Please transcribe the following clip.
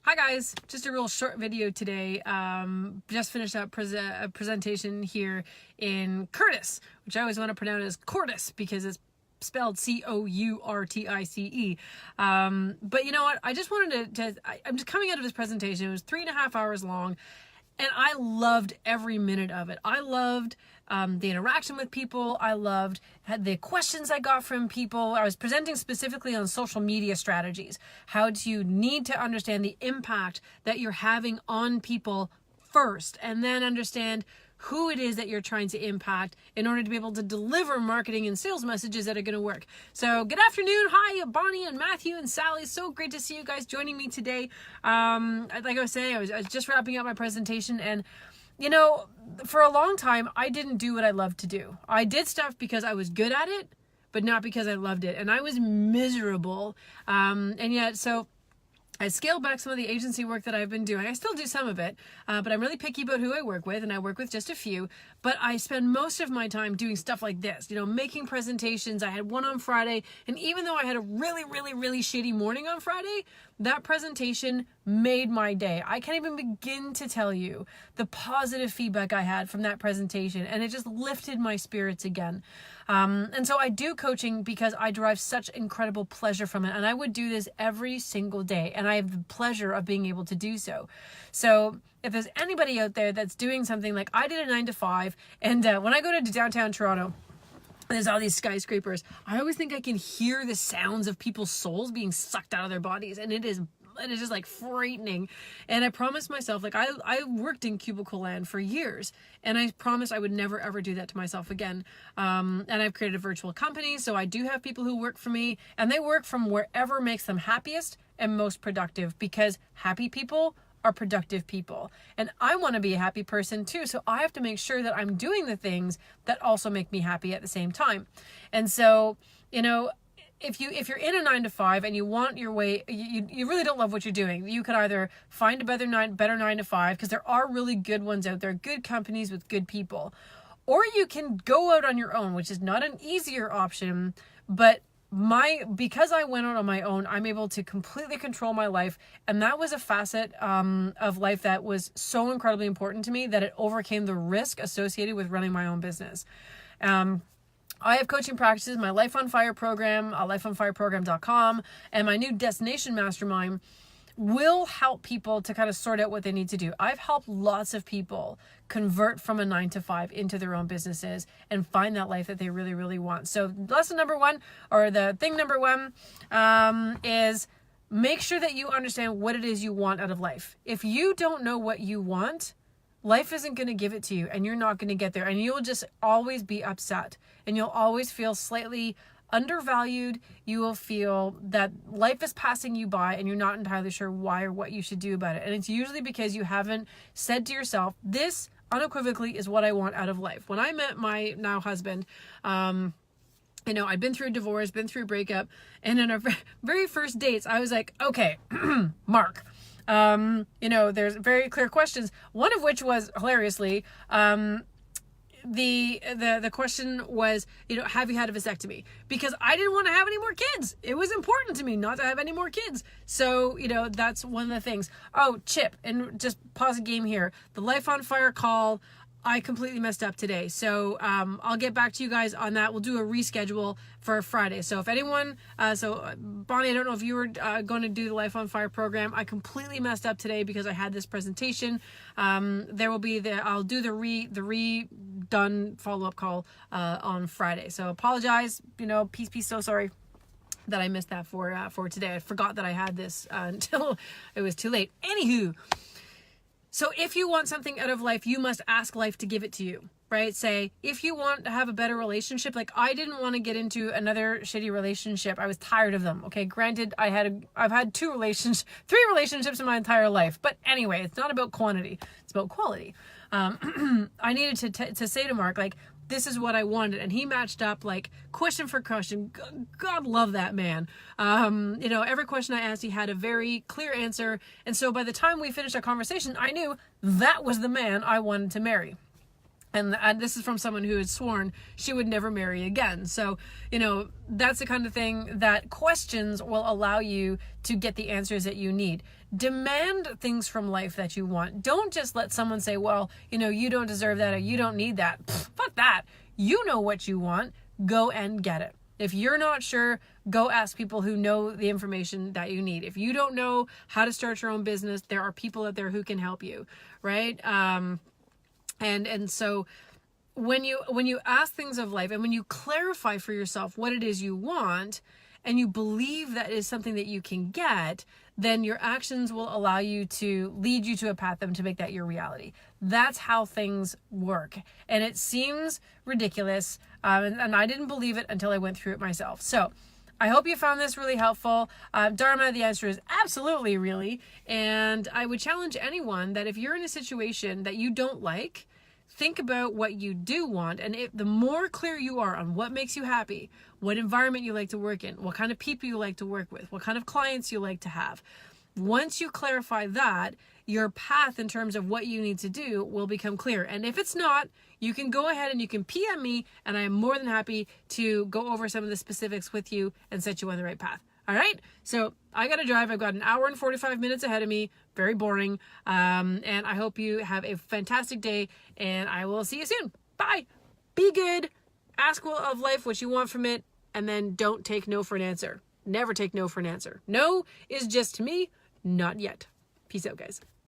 Hi guys, just a real short video today. Just finished up a presentation here in Curtis, which I always want to pronounce as Cortis because it's spelled Courtice. But you know what? I just wanted I'm just coming out of this presentation. It was 3.5 hours long. And I loved every minute of it. I loved the interaction with people. I loved the questions I got from people. I was presenting specifically on social media strategies. How do you need to understand the impact that you're having on people first, and then understand who it is that you're trying to impact in order to be able to deliver marketing and sales messages that are going to work. So good afternoon. Hi, Bonnie and Matthew and Sally. So great to see you guys joining me today. Like I was saying, I was just wrapping up my presentation, and you know, for a long time, I didn't do what I loved to do. I did stuff because I was good at it, but not because I loved it. And I was miserable. And yet, so I scaled back some of the agency work that I've been doing. I still do some of it, but I'm really picky about who I work with, and I work with just a few. But I spend most of my time doing stuff like this, you know, making presentations. I had one on Friday, and even though I had a really shitty morning on Friday, that presentation made my day. I can't even begin to tell you the positive feedback I had from that presentation, and it just lifted my spirits again. And so I do coaching because I derive such incredible pleasure from it, and I would do this every single day, and I have the pleasure of being able to do so. So if there's anybody out there that's doing something like I did a 9 to 5, and when I go to downtown Toronto, there's all these skyscrapers, I always think I can hear the sounds of people's souls being sucked out of their bodies, and it is just like frightening. And I promised myself, like I worked in cubicle land for years, and I promised I would never ever do that to myself again. And I've created a virtual company, so I do have people who work for me, and they work from wherever makes them happiest and most productive, because happy people are productive people. And I want to be a happy person too. So I have to make sure that I'm doing the things that also make me happy at the same time. And so, you know, if you're in a 9 to 5 and you want your way, you really don't love what you're doing, you could either find a better 9 to 5, because there are really good ones out there, good companies with good people, or you can go out on your own, which is not an easier option, but because I went out on my own, I'm able to completely control my life. And that was a facet of life that was so incredibly important to me that it overcame the risk associated with running my own business. I have coaching practices, my Life on Fire program, lifeonfireprogram.com, and my new Destination Mastermind will help people to kind of sort out what they need to do. I've helped lots of people convert from a 9 to 5 into their own businesses and find that life that they really want. So lesson number one, or the thing number one, is make sure that you understand what it is you want out of life. If you don't know what you want, life isn't going to give it to you, and you're not going to get there, and you'll just always be upset, and you'll always feel slightly undervalued. You will feel that life is passing you by and you're not entirely sure why or what you should do about it. And it's usually because you haven't said to yourself, this unequivocally is what I want out of life. When I met my now husband, you know, I'd been through a divorce, been through a breakup, and in our very first dates, I was like, okay, Mark, you know, there's very clear questions. One of which was, hilariously, the question was, you know, have you had a vasectomy? Because I didn't want to have any more kids. It was important to me not to have any more kids. So, you know, that's one of the things. Oh, Chip, and just pause the game here. The Life on Fire call, I completely messed up today. So I'll get back to you guys on that. We'll do a reschedule for Friday. So if anyone, Bonnie, I don't know if you were going to do the Life on Fire program. I completely messed up today because I had this presentation. There will be I'll do the redone follow-up call on Friday. So apologize, you know, peace, so sorry that I missed that for today. I forgot that I had this until it was too late. Anywho, so if you want something out of life, you must ask life to give it to you, right? Say, if you want to have a better relationship, like I didn't want to get into another shitty relationship. I was tired of them. Okay. Granted, I've had 3 relationships in my entire life, but anyway, it's not about quantity. It's about quality. I needed to say to Mark, like, this is what I wanted. And he matched up like question for question. God love that man. You know, every question I asked, he had a very clear answer. And so by the time we finished our conversation, I knew that was the man I wanted to marry. And this is from someone who had sworn she would never marry again. So, you know, that's the kind of thing that questions will allow you to get the answers that you need. Demand things from life that you want. Don't just let someone say, well, you know, you don't deserve that or you don't need that. Pfft, fuck that. You know what you want. Go and get it. If you're not sure, go ask people who know the information that you need. If you don't know how to start your own business, there are people out there who can help you, right? And so when you ask things of life and when you clarify for yourself what it is you want and you believe that is something that you can get, then your actions will allow you to lead you to a path to make that your reality. That's how things work. And it seems ridiculous. And I didn't believe it until I went through it myself. So I hope you found this really helpful. Dharma, the answer is absolutely really. And I would challenge anyone that if you're in a situation that you don't like, think about what you do want. And the more clear you are on what makes you happy, what environment you like to work in, what kind of people you like to work with, what kind of clients you like to have. Once you clarify that, your path in terms of what you need to do will become clear. And if it's not, you can go ahead and you can PM me, and I am more than happy to go over some of the specifics with you and set you on the right path. All right. So I got to drive. I've got an hour and 45 minutes ahead of me. Very boring. And I hope you have a fantastic day, and I will see you soon. Bye. Be good. Ask of life what you want from it, and then don't take no for an answer. Never take no for an answer. No is just to me, not yet. Peace out, guys.